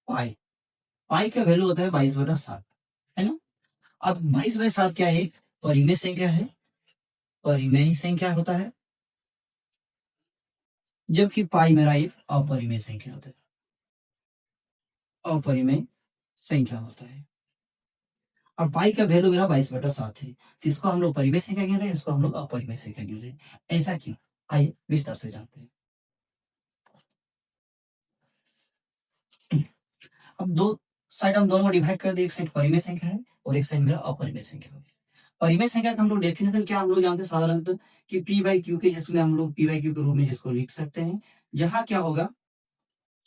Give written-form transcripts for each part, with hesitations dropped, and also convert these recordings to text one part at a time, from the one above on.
पाई। पाई का वैल्यू होता है 22/7, है ना? अब 22/7 क्या है? परिमेय संख्या है, परिमेय संख्या होता है, जबकि पाई मेरा एक अपरिमेय संख्या होता है, अपरिमेय संख्या होता है। और पाई का वैल्यू मेरा 22/7 है, तो इसको हम लोग परिमेय संख्या गिन रहे हैं, इसको हम लोग अपरिमेय संख्या गिन रहे हैं। ऐसा क्यों? आइए विस्तार से जानते हैं। अब दो साइड हम दोनों को डिवाइड कर दिए, एक साइड परिमेय संख्या है और एक साइड मेरा अपरिमेय संख्या है। परिमेय संख्या का हम लोग डेफिनेशन क्या हम लोग जानते हैं साधारणतः कि पी बाई क्यू के, जिसमें हम लोग पी बाई क्यू के रूप में जिसको लिख सकते हैं, जहां क्या होगा,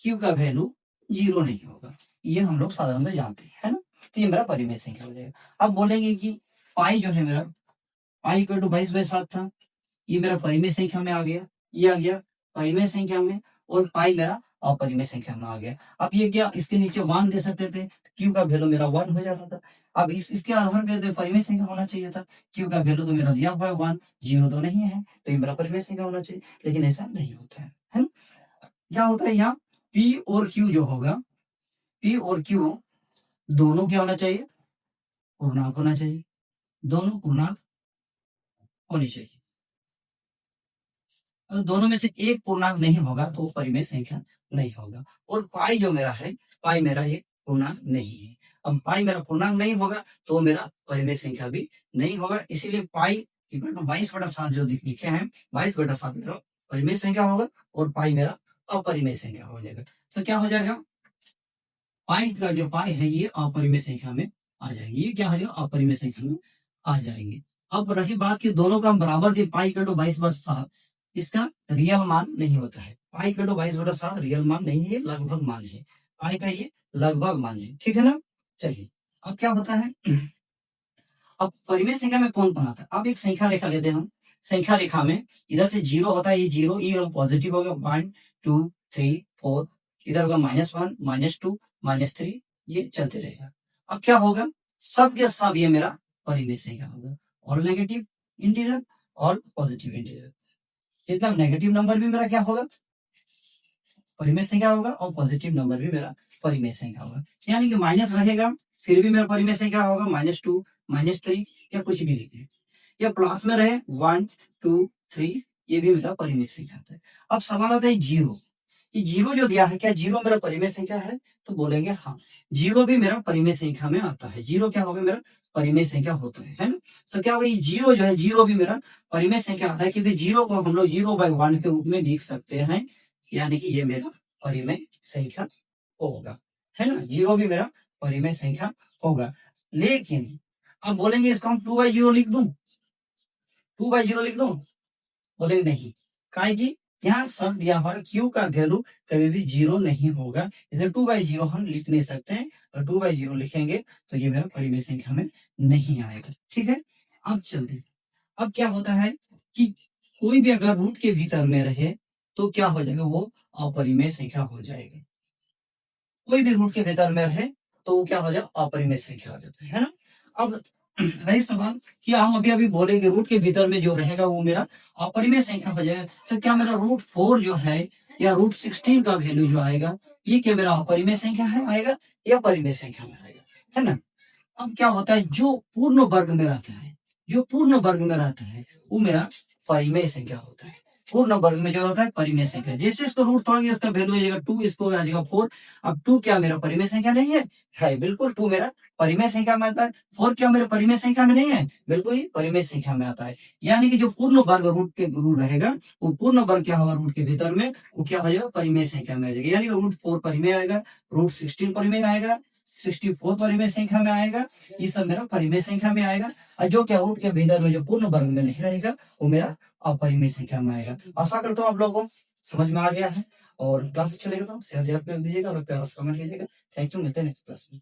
क्यू का वैल्यू जीरो नहीं होगा, ये हम लोग साधारणतः जानते हैं, है ना? तो ये मेरा परिमेय संख्या हो जाएगा। अब बोलेंगे कि पाई जो है मेरा, पाई इक्वल टू 22/7 था, ये मेरा परिमेय संख्या में आ गया, ये आ गया परिमेय संख्या में, और पाई मेरा अपरिमेय संख्या में आ गया। अब ये क्या, इसके नीचे 1 दे सकते थे, क्यू का वैल्यू मेरा 1 हो जाता था। अब इसके आधार पे तो परिमेय संख्या होना चाहिए था, क्यू का वैल्यू तो मेरा दिया हुआ है 1, जीरो तो नहीं है, तो ये मेरा परिमेय संख्या होना चाहिए, लेकिन ऐसा नहीं होता है ना? क्या होता है यहाँ, पी और क्यू जो होगा, पी और क्यू दोनों क्या होना चाहिए, पूर्णांक होना चाहिए, दोनों पूर्णांक होनी चाहिए। अगर दोनों में से एक पूर्णांक नहीं होगा तो वो परिमेय संख्या नहीं होगा। और पाई जो मेरा है, पाई मेरा एक पूर्णांक नहीं है। अब पाई मेरा पूर्णांक नहीं होगा तो मेरा परिमेय संख्या भी नहीं होगा, इसीलिए पाई इक्वल टू 22/7 जो लिखे हैं, 22/7 मेरा परिमेय संख्या होगा और पाई मेरा अपरिमेय संख्या हो जाएगा। तो क्या हो जाएगा, पाई का जो पाई है ये अपरिमेय संख्या में आ जाएगी, ये क्या हो जाएगा, अपरिमेय संख्या में आ जाएगी। अब रही बात कि दोनों का हम बराबर दिए, पाई इक्वल टू 22/7, इसका रियल मान नहीं होता है, पाई इक्वल टू 22/7 रियल मान नहीं है, लगभग मान है, पाई का ये लगभग मान है, ठीक है ना? चलिए अब क्या होता है, अब परिमेय संख्या में कौन कौन आता है, अब एक संख्या रेखा लेते हैं हम। संख्या रेखा में इधर से जीरो होता है, ये जीरो, ये पॉजिटिव हो गया, 1 2 3 4, इधर होगा -1 -2 -3, ये चलते रहेगा। अब क्या होगा, सब के सब ये मेरा परिमेय संख्या होगा, और नेगेटिव इंटीजर और पॉजिटिव इंटीजर, मतलब नेगेटिव नंबर भी मेरा क्या होगा, परिमेय संख्या होगा, और पॉजिटिव नंबर भी मेरा परिमेय संख्या होगा। यानी कि माइनस रहेगा फिर भी मेरा परिमेय संख्या होगा, -2 -3 या कुछ भी लिखे, या प्लस में रहे 1 2 3, ये भी मेरा परिमेय संख्या होता है। अब सवाल आता है जीरो, कि जीरो जो दिया है, क्या जीरो मेरा परिमेय संख्या है? तो बोलेंगे हाँ, जीरो भी मेरा परिमेय संख्या में आता है, जीरो क्या होगा, मेरा परिमेय संख्या होता है ना? तो क्या होगा, ये जीरो जो है, जीरो भी मेरा परिमेय संख्या आता है, क्योंकि जीरो को हम लोग 0/1 के रूप में लिख सकते हैं, यानी कि ये मेरा परिमेय संख्या होगा, है ना? जीरो भी मेरा परिमेय संख्या होगा। लेकिन अब बोलेंगे इसको हम 2/0 लिख दूं, 2/0 लिख दूं, बोले नहीं, काहे कि यहाँ शर्त दिया हुआ है, क्यू का वैल्यू कभी भी जीरो नहीं होगा, इसलिए 2/0 हम लिख नहीं सकते हैं, और 2/0 लिखेंगे तो ये मेरा परिमेय संख्या में नहीं आएगा, ठीक है? अब चलते हैं। अब क्या होता है कि कोई भी अगर रूट के भीतर में रहे तो क्या हो जाएगा, वो अपरिमेय संख्या हो जाएगा। कोई भी रूट के भीतर में रहे तो वो क्या हो जाएगा, अपरिमेय संख्या हो जाता है ना? अब रही सवाल कि हम अभी अभी बोले कि रूट के भीतर में जो रहेगा वो मेरा अपरिमेय संख्या हो जाएगा, तो क्या मेरा √4 जो है या √16 का वैल्यू जो आएगा, ये क्या मेरा अपरिमेय संख्या है आएगा या परिमेय संख्या में आएगा, है ना? अब क्या होता है, जो पूर्ण वर्ग में रहता है, जो पूर्ण वर्ग में रहता है वो मेरा परिमेय संख्या होता है। पूर्ण वर्ग में जो होता है परिमेय संख्या, जैसे इसको रूट तोड़ेंगे इसका वैल्यू आ जाएगा 2, इसको आ जाएगा 4। अब 2 क्या मेरा परिमेय संख्या नहीं है? है बिल्कुल, 2 मेरा परिमेय संख्या में आता है। 4 क्या मेरे परिमेय संख्या में नहीं है? बिल्कुल ही परिमेय संख्या में आता है। यानी कि जो पूर्ण वर्ग रूट रहेगा, वो पूर्ण वर्ग क्या होगा रूट के भीतर में, वो क्या हो जाएगा, परिमेय संख्या में आ जाएगा। यानी कि √4 परिमेय आएगा, √16 परिमेय आएगा, 64 परिमेय संख्या में आएगा, ये सब मेरा परिमेय संख्या में आएगा। और जो क्या रूट के भीतर में जो पूर्ण वर्ग में नहीं रहेगा वो मेरा अपरिमेय संख्या में आएगा। आशा करता हूँ आप लोगों को समझ में आ गया है, और क्लास अच्छा लगे तो शेयर जरूर कर दीजिएगा और प्यारा सा कमेंट कीजिएगा। थैंक यू, मिलते हैं नेक्स्ट क्लास में।